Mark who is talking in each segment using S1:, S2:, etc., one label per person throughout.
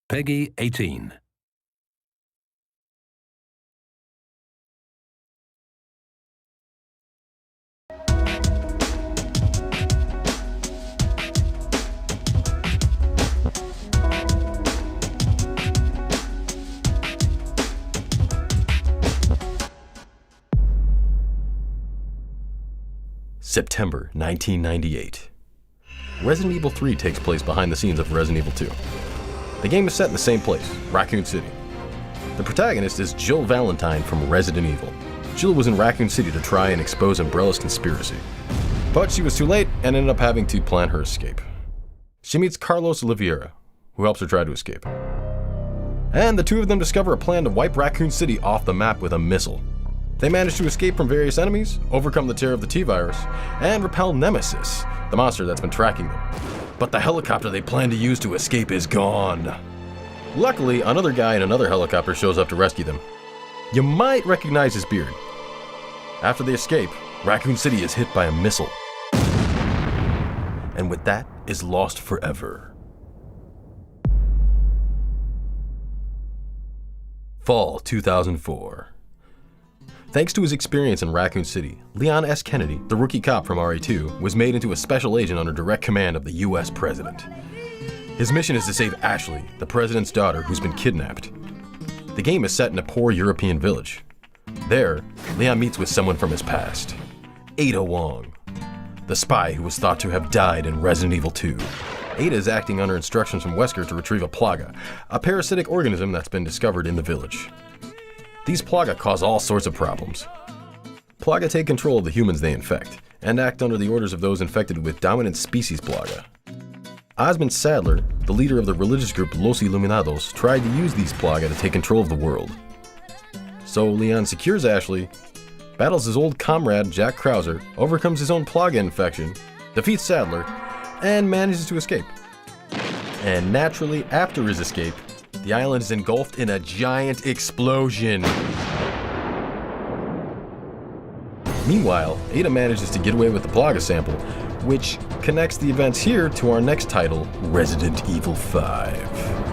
S1: Peggy 18.
S2: September 1998. Resident Evil 3 takes place behind the scenes of Resident Evil 2. The game is set in the same place, Raccoon City. The protagonist is Jill Valentine from Resident Evil. Jill was in Raccoon City to try and expose Umbrella's conspiracy. But she was too late and ended up having to plan her escape. She meets Carlos Oliveira, who helps her try to escape. And the two of them discover a plan to wipe Raccoon City off the map with a missile. They manage to escape from various enemies, overcome the terror of the T-Virus, and repel Nemesis, the monster that's been tracking them. But the helicopter they plan to use to escape is gone. Luckily, another guy in another helicopter shows up to rescue them. You might recognize his beard. After they escape, Raccoon City is hit by a missile. And with that, is lost forever. Fall 2004. Thanks to his experience in Raccoon City, Leon S. Kennedy, the rookie cop from RE2, was made into a special agent under direct command of the US president. His mission is to save Ashley, the president's daughter who's been kidnapped. The game is set in a poor European village. There, Leon meets with someone from his past, Ada Wong, the spy who was thought to have died in Resident Evil 2. Ada is acting under instructions from Wesker to retrieve a plaga, a parasitic organism that's been discovered in the village. These plaga cause all sorts of problems. Plaga take control of the humans they infect, and act under the orders of those infected with dominant species plaga. Osmond Sadler, the leader of the religious group Los Iluminados, tried to use these plaga to take control of the world. So Leon secures Ashley, battles his old comrade Jack Krauser, overcomes his own plaga infection, defeats Sadler, and manages to escape. And naturally, after his escape, the island is engulfed in a giant explosion. Meanwhile, Ada manages to get away with the plaga sample, which connects the events here to our next title, Resident Evil 5.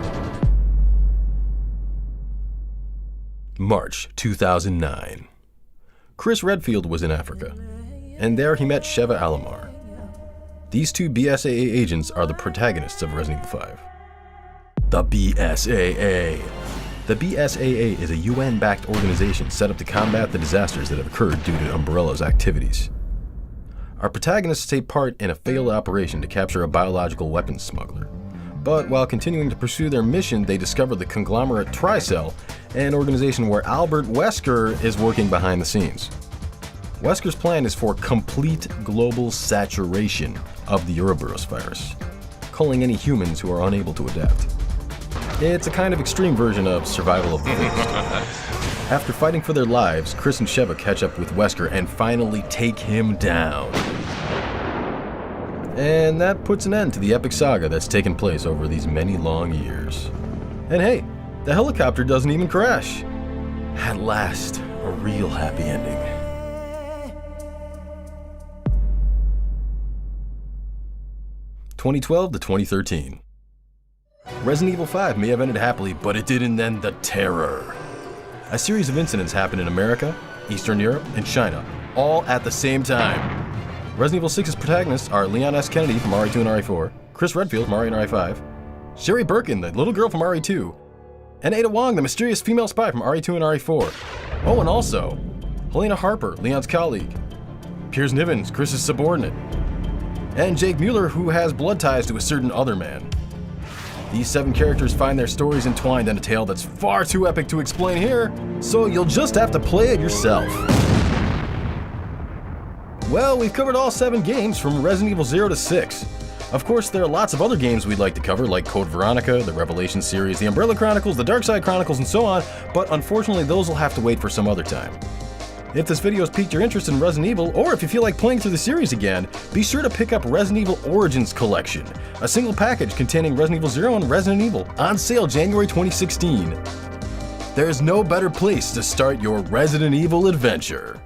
S2: March 2009. Chris Redfield was in Africa, and there he met Sheva Alomar. These two BSAA agents are the protagonists of Resident Evil 5. The BSAA. The BSAA is a UN-backed organization set up to combat the disasters that have occurred due to Umbrella's activities. Our protagonists take part in a failed operation to capture a biological weapons smuggler. But while continuing to pursue their mission, they discover the conglomerate Tricell, an organization where Albert Wesker is working behind the scenes. Wesker's plan is for complete global saturation of the Ouroboros virus, culling any humans who are unable to adapt. It's a kind of extreme version of survival of the fittest. After fighting for their lives, Chris and Sheva catch up with Wesker and finally take him down. And that puts an end to the epic saga that's taken place over these many long years. And hey, the helicopter doesn't even crash. At last, a real happy ending. (2012 to 2013). Resident Evil 5 may have ended happily, but it didn't end the terror. A series of incidents happened in America, Eastern Europe, and China, all at the same time. Resident Evil 6's protagonists are Leon S. Kennedy from RE2 and RE4, Chris Redfield from RE and RE5, Sherry Birkin, the little girl from RE2, and Ada Wong, the mysterious female spy from RE2 and RE4. Oh, and also, Helena Harper, Leon's colleague, Piers Nivens, Chris's subordinate, and Jake Mueller, who has blood ties to a certain other man. These 7 characters find their stories entwined in a tale that's far too epic to explain here, so you'll just have to play it yourself. Well, we've covered all 7 games from Resident Evil 0 to 6. Of course, there are lots of other games we'd like to cover, like Code Veronica, the Revelation series, the Umbrella Chronicles, the Darkside Chronicles, and so on, but unfortunately those will have to wait for some other time. If this video has piqued your interest in Resident Evil, or if you feel like playing through the series again, be sure to pick up Resident Evil Origins Collection, a single package containing Resident Evil 0 and Resident Evil, on sale January 2016. There's no better place to start your Resident Evil adventure.